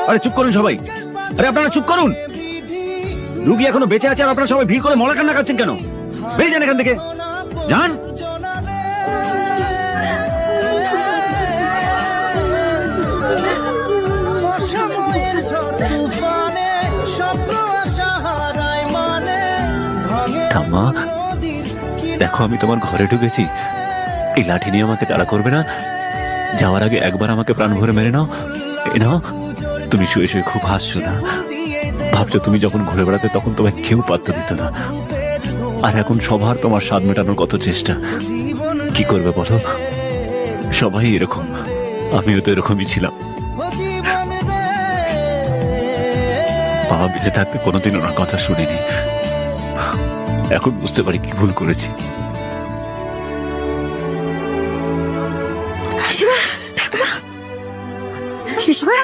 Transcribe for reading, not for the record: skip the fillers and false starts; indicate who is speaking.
Speaker 1: আরে চুপ করুন সবাই, আরে আপনারা চুপ করুন। রুগী এখনো বেঁচে আছে আর আপনারা সবাই ভিড় করে মলা কান্না খাচ্ছেন কেন? বেরিয়ে যান এখান থেকে, যান।
Speaker 2: ঠাম্মা, দেখো আমি তোমার ঘরে ঢুকেছি, এই লাঠি নিয়ে আমাকে তাড়া করবে না। যাওয়ার আগে একবার আমাকে প্রাণ ভরে মেরে নাও। এ নাও। তুমি শুয়ে শুয়ে খুব হাসছো না? ভাবছো তুমি যখন ঘুরে বেড়াতে তখন তোমায় কেউ পাত্তা দিত না, আর এখন সবার তোমার স্বাদ মেটানোর কত চেষ্টা। কি করবে বলো, সবাই এরকম, আমিও তো এরকমই ছিলাম। বাবা বেঁচে থাকতে কোনোদিন ওনার কথা শুনিনি, এখন বুঝতে পারি কি ভুল করেছি।
Speaker 3: শিবা, ঠাকুমা, শিবা।